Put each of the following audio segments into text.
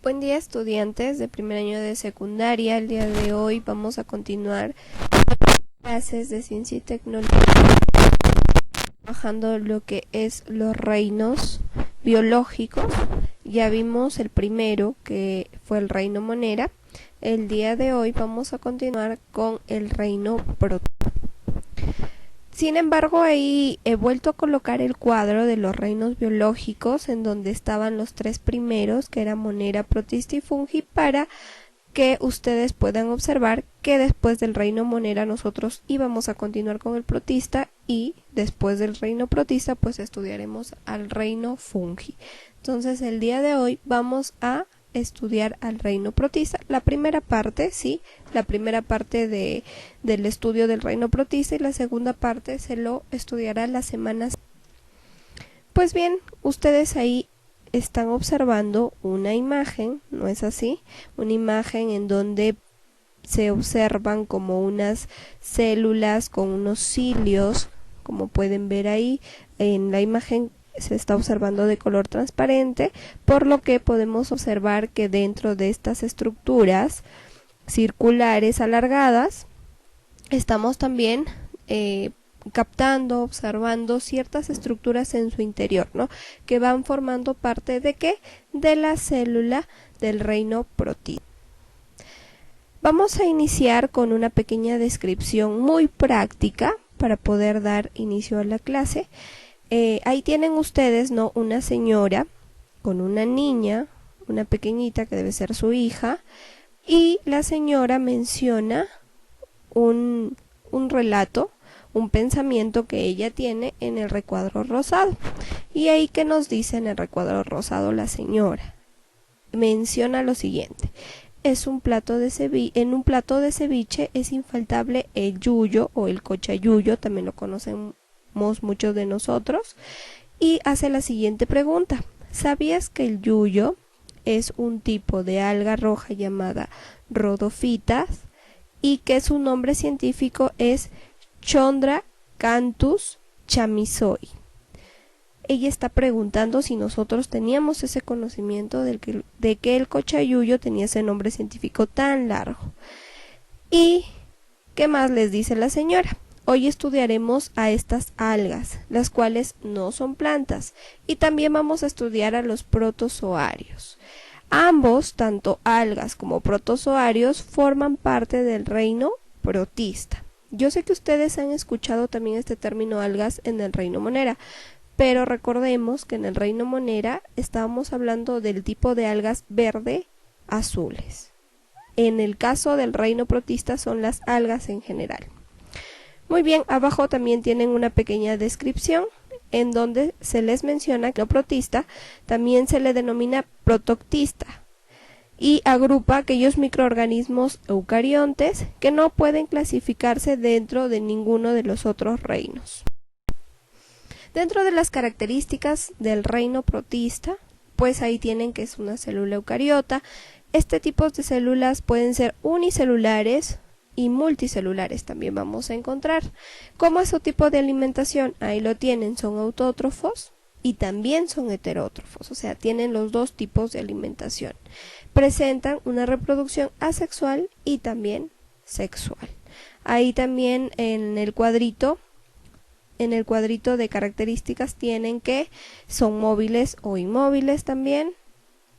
Buen día, estudiantes de primer año de secundaria. El día de hoy vamos a continuar clases de ciencia y tecnología, trabajando lo que es los reinos biológicos. Ya vimos el primero, que fue el reino monera. El día de hoy vamos a continuar con el reino protista. Sin embargo, ahí he vuelto a colocar el cuadro de los reinos biológicos, en donde estaban los tres primeros, que eran monera, protista y fungi, para que ustedes puedan observar que después del reino monera nosotros íbamos a continuar con el protista, y después del reino protista pues estudiaremos al reino fungi. Entonces el día de hoy vamos a estudiar al reino protista, la primera parte, sí, la primera parte del estudio del reino protista, y la segunda parte se lo estudiará las semanas. Pues bien, ustedes ahí están observando una imagen, ¿no es así? Una imagen en donde se observan como unas células con unos cilios, como pueden ver ahí en la imagen. Se está observando de color transparente, por lo que podemos observar que dentro de estas estructuras circulares alargadas estamos también captando, observando ciertas estructuras en su interior, ¿no? Que van formando parte de ¿qué? De la célula del reino protista. Vamos a iniciar con una pequeña descripción muy práctica para poder dar inicio a la clase. Ahí tienen ustedes, ¿no?, una señora con una niña, una pequeñita que debe ser su hija, y la señora menciona un relato, un pensamiento que ella tiene en el recuadro rosado. Y ahí, ¿qué nos dice en el recuadro rosado la señora? Menciona lo siguiente: en un plato de ceviche es infaltable el yuyo o el cochayuyo, también lo conocemos muchos de nosotros, y hace la siguiente pregunta: ¿sabías que el yuyo es un tipo de alga roja llamada rhodophyta y que su nombre científico es Chondracanthus chamisoi? Ella está preguntando si nosotros teníamos ese conocimiento de que el cochayuyo tenía ese nombre científico tan largo. ¿Y qué más les dice la señora? Hoy estudiaremos a estas algas, las cuales no son plantas, y también vamos a estudiar a los protozoarios. Ambos, tanto algas como protozoarios, forman parte del reino protista. Yo sé que ustedes han escuchado también este término algas en el reino monera, pero recordemos que en el reino monera estábamos hablando del tipo de algas verde-azules. En el caso del reino protista son las algas en general. Muy bien, abajo también tienen una pequeña descripción en donde se les menciona que el protista también se le denomina protoctista y agrupa aquellos microorganismos eucariontes que no pueden clasificarse dentro de ninguno de los otros reinos. Dentro de las características del reino protista, pues ahí tienen que es una célula eucariota. Este tipo de células pueden ser unicelulares y multicelulares, también vamos a encontrar. ¿Cómo es su tipo de alimentación? Ahí lo tienen, son autótrofos y también son heterótrofos, o sea, tienen los dos tipos de alimentación. Presentan una reproducción asexual y también sexual. Ahí también en el cuadrito de características tienen que son móviles o inmóviles también,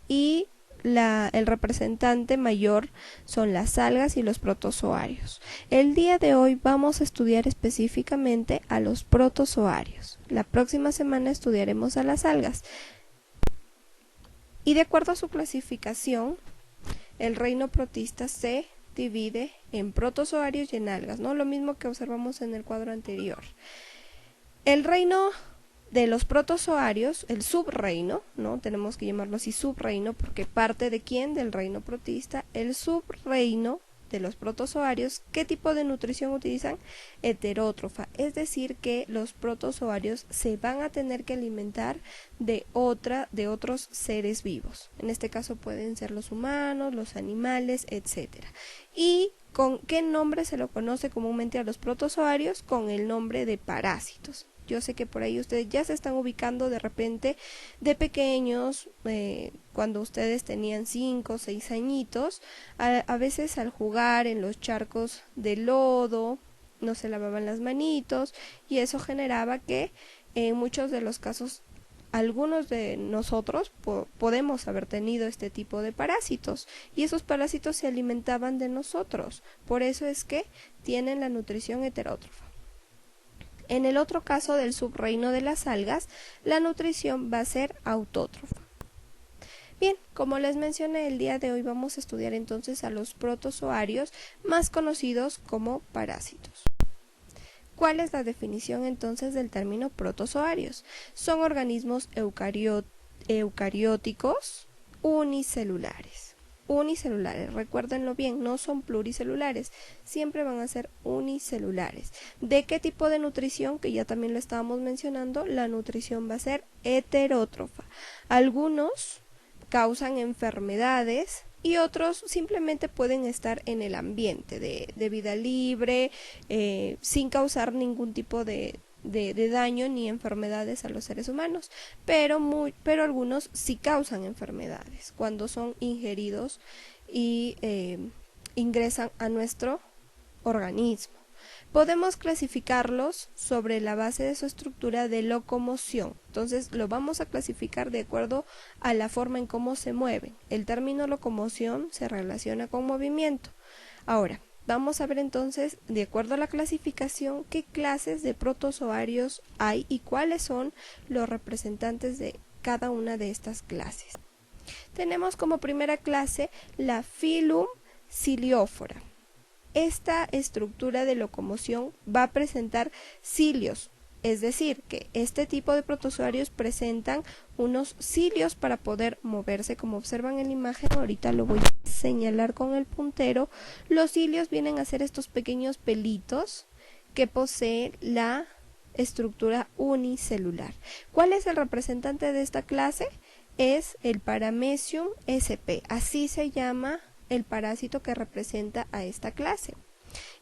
y el representante mayor son las algas y los protozoarios. El día de hoy vamos a estudiar específicamente a los protozoarios. La próxima semana estudiaremos a las algas. Y de acuerdo a su clasificación, el reino protista se divide en protozoarios y en algas, ¿no? Lo mismo que observamos en el cuadro anterior. El reino de los protozoarios, el subreino, ¿no? Tenemos que llamarlo así, subreino, porque parte de ¿quién? Del reino protista. El subreino de los protozoarios, ¿qué tipo de nutrición utilizan? Heterótrofa, es decir que los protozoarios se van a tener que alimentar de otros seres vivos. En este caso pueden ser los humanos, los animales, etcétera. ¿Y con qué nombre se lo conoce comúnmente a los protozoarios? Con el nombre de parásitos. Yo sé que por ahí ustedes ya se están ubicando de repente de pequeños, cuando ustedes tenían 5 o 6 añitos, a veces al jugar en los charcos de lodo, no se lavaban las manitos y eso generaba que en muchos de los casos algunos de nosotros podemos haber tenido este tipo de parásitos y esos parásitos se alimentaban de nosotros, por eso es que tienen la nutrición heterótrofa. En el otro caso del subreino de las algas, la nutrición va a ser autótrofa. Bien, como les mencioné, el día de hoy vamos a estudiar entonces a los protozoarios, más conocidos como parásitos. ¿Cuál es la definición entonces del término protozoarios? Son organismos eucarióticos unicelulares. Unicelulares, recuérdenlo bien, no son pluricelulares, siempre van a ser unicelulares. ¿De qué tipo de nutrición? Que ya también lo estábamos mencionando, la nutrición va a ser heterótrofa. Algunos causan enfermedades y otros simplemente pueden estar en el ambiente de vida libre, sin causar ningún tipo de daño ni enfermedades a los seres humanos, pero algunos sí causan enfermedades cuando son ingeridos y ingresan a nuestro organismo. Podemos clasificarlos sobre la base de su estructura de locomoción. Entonces lo vamos a clasificar de acuerdo a la forma en cómo se mueven. El término locomoción se relaciona con movimiento. Ahora, vamos a ver entonces, de acuerdo a la clasificación, qué clases de protozoarios hay y cuáles son los representantes de cada una de estas clases. Tenemos como primera clase la Phylum Ciliophora. Esta estructura de locomoción va a presentar cilios, es decir, que este tipo de protozoarios presentan unos cilios para poder moverse, como observan en la imagen. Ahorita lo voy a señalar con el puntero. Los cilios vienen a ser estos pequeños pelitos que posee la estructura unicelular. ¿Cuál es el representante de esta clase? Es el Paramecium sp, así se llama el parásito que representa a esta clase.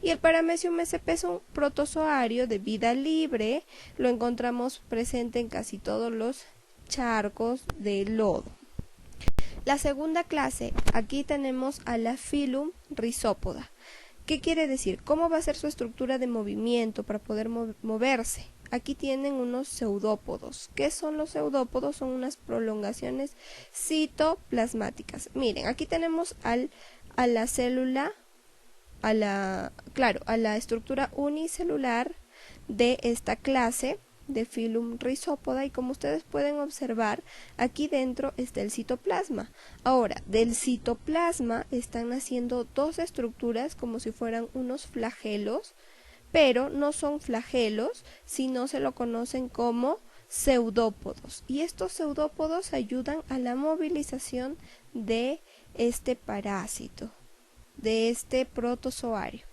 Y el Paramecium sp es un protozoario de vida libre, lo encontramos presente en casi todos los charcos de lodo. La segunda clase, aquí tenemos a la Phylum Rhizopoda. ¿Qué quiere decir? ¿Cómo va a ser su estructura de movimiento para poder moverse? Aquí tienen unos pseudópodos. ¿Qué son los pseudópodos? Son unas prolongaciones citoplasmáticas. Miren, aquí tenemos a la célula, a la estructura unicelular de esta clase de Phylum Rhizopoda, y como ustedes pueden observar, aquí dentro está el citoplasma. Ahora, del citoplasma están naciendo dos estructuras como si fueran unos flagelos, pero no son flagelos, sino se lo conocen como pseudópodos. Y estos pseudópodos ayudan a la movilización de este parásito, de este protozoario.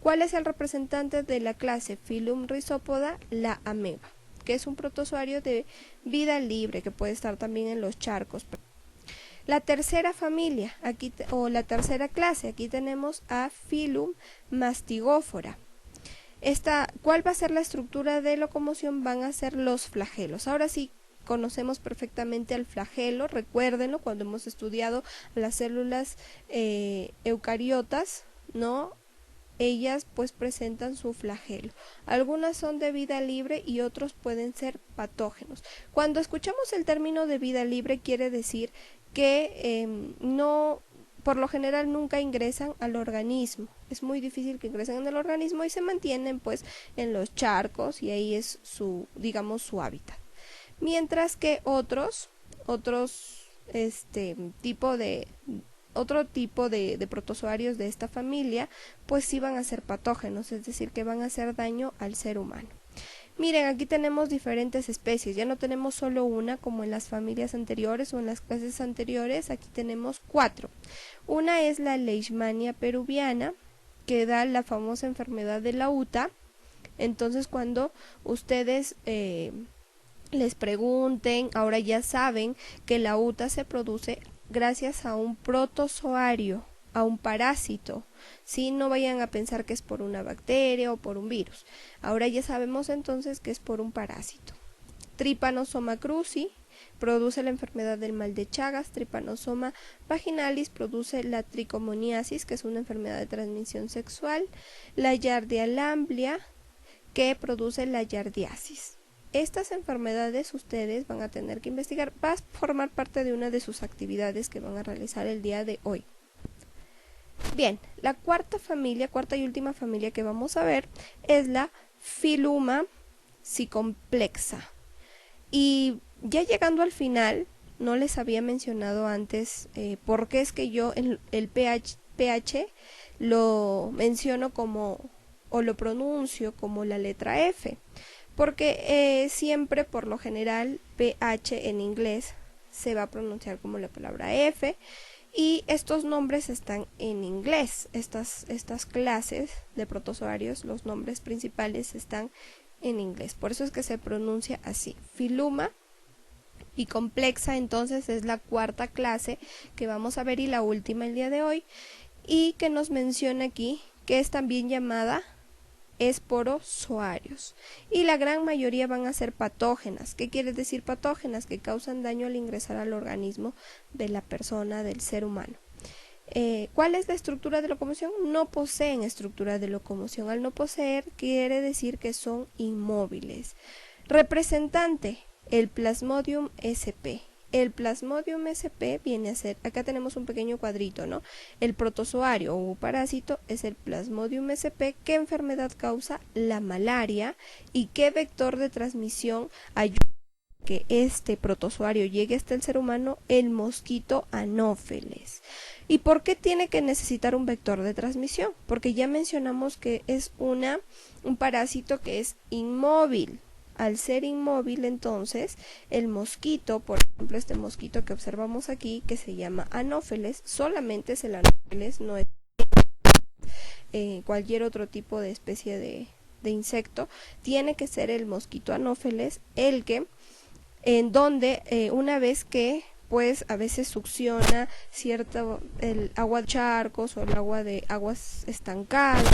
¿Cuál es el representante de la clase Phylum Rhizopoda? La ameba, que es un protozoario de vida libre que puede estar también en los charcos. La tercera familia, la tercera clase, aquí tenemos a Phylum Mastigophora. ¿Cuál va a ser la estructura de locomoción? Van a ser los flagelos. Ahora sí conocemos perfectamente al flagelo, recuérdenlo cuando hemos estudiado las células eucariotas, ¿no? Ellas pues presentan su flagelo. Algunas son de vida libre y otros pueden ser patógenos. Cuando escuchamos el término de vida libre quiere decir que por lo general nunca ingresan al organismo. Es muy difícil que ingresen en el organismo y se mantienen pues en los charcos y ahí es su hábitat. Mientras que otro tipo de protozoarios de esta familia pues sí van a ser patógenos, es decir, que van a hacer daño al ser humano. Miren, aquí tenemos diferentes especies, ya no tenemos solo una como en las familias anteriores o en las clases anteriores, aquí tenemos 4. Una es la Leishmania peruviana, que da la famosa enfermedad de la uta. Entonces cuando ustedes les pregunten, ahora ya saben que la uta se produce gracias a un protozoario a un parásito. ¿Sí? No vayan a pensar que es por una bacteria o por un virus. Ahora ya sabemos entonces que es por un parásito. Trypanosoma cruzi produce la enfermedad del mal de Chagas. Trypanosoma vaginalis produce la tricomoniasis, que es una enfermedad de transmisión sexual. La Yardia lamblia, que produce la yardiasis. Estas enfermedades ustedes van a tener que investigar, va a formar parte de una de sus actividades que van a realizar el día de hoy. Bien, la cuarta y última familia que vamos a ver es la Philuma cicomplexa. Y ya llegando al final, no les había mencionado antes por qué es que yo en el pH lo menciono como, o lo pronuncio como la letra F, porque siempre, por lo general, pH en inglés se va a pronunciar como la palabra F, y estos nombres están en inglés. Estas clases de protozoarios, los nombres principales están en inglés, por eso es que se pronuncia así. Philuma y complexa, entonces, es la cuarta clase que vamos a ver y la última el día de hoy, y que nos menciona aquí que es también llamada esporozoarios, y la gran mayoría van a ser patógenas. ¿Qué quiere decir patógenas? Que causan daño al ingresar al organismo de la persona, del ser humano. ¿Cuál es la estructura de locomoción? No poseen estructura de locomoción. Al no poseer, quiere decir que son inmóviles. Representante, el Plasmodium sp. El Plasmodium sp viene a ser, acá tenemos un pequeño cuadrito, ¿no? El protozoario o parásito es el Plasmodium sp. ¿Qué enfermedad causa? La malaria. ¿Y qué vector de transmisión ayuda a que este protozoario llegue hasta el ser humano? El mosquito Anófeles. ¿Y por qué tiene que necesitar un vector de transmisión? Porque ya mencionamos que es un parásito que es inmóvil. Al ser inmóvil, entonces, el mosquito, por ejemplo, este mosquito que observamos aquí, que se llama Anófeles, solamente es el Anófeles, no es cualquier otro tipo de especie de insecto, tiene que ser el mosquito Anófeles el que, en donde una vez que pues a veces succiona el agua de charcos o el agua de aguas estancadas,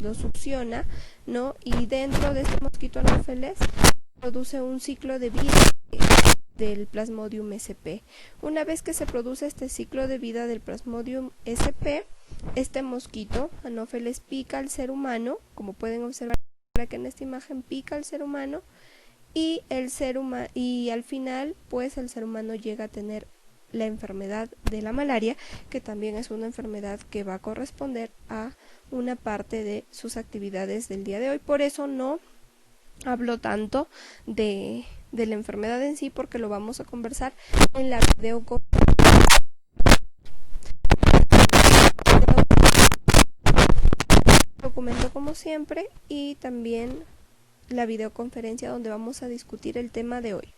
lo succiona, ¿no? Y dentro de este mosquito Anófeles produce un ciclo de vida del Plasmodium sp. Una vez que se produce este ciclo de vida del Plasmodium sp, este mosquito Anófeles pica al ser humano, como pueden observar que en esta imagen pica al ser humano, y al final pues el ser humano llega a tener la enfermedad de la malaria, que también es una enfermedad que va a corresponder a una parte de sus actividades del día de hoy. Por eso no hablo tanto de la enfermedad en sí, porque lo vamos a conversar en la videoconferencia. Documento como siempre, y también la videoconferencia donde vamos a discutir el tema de hoy.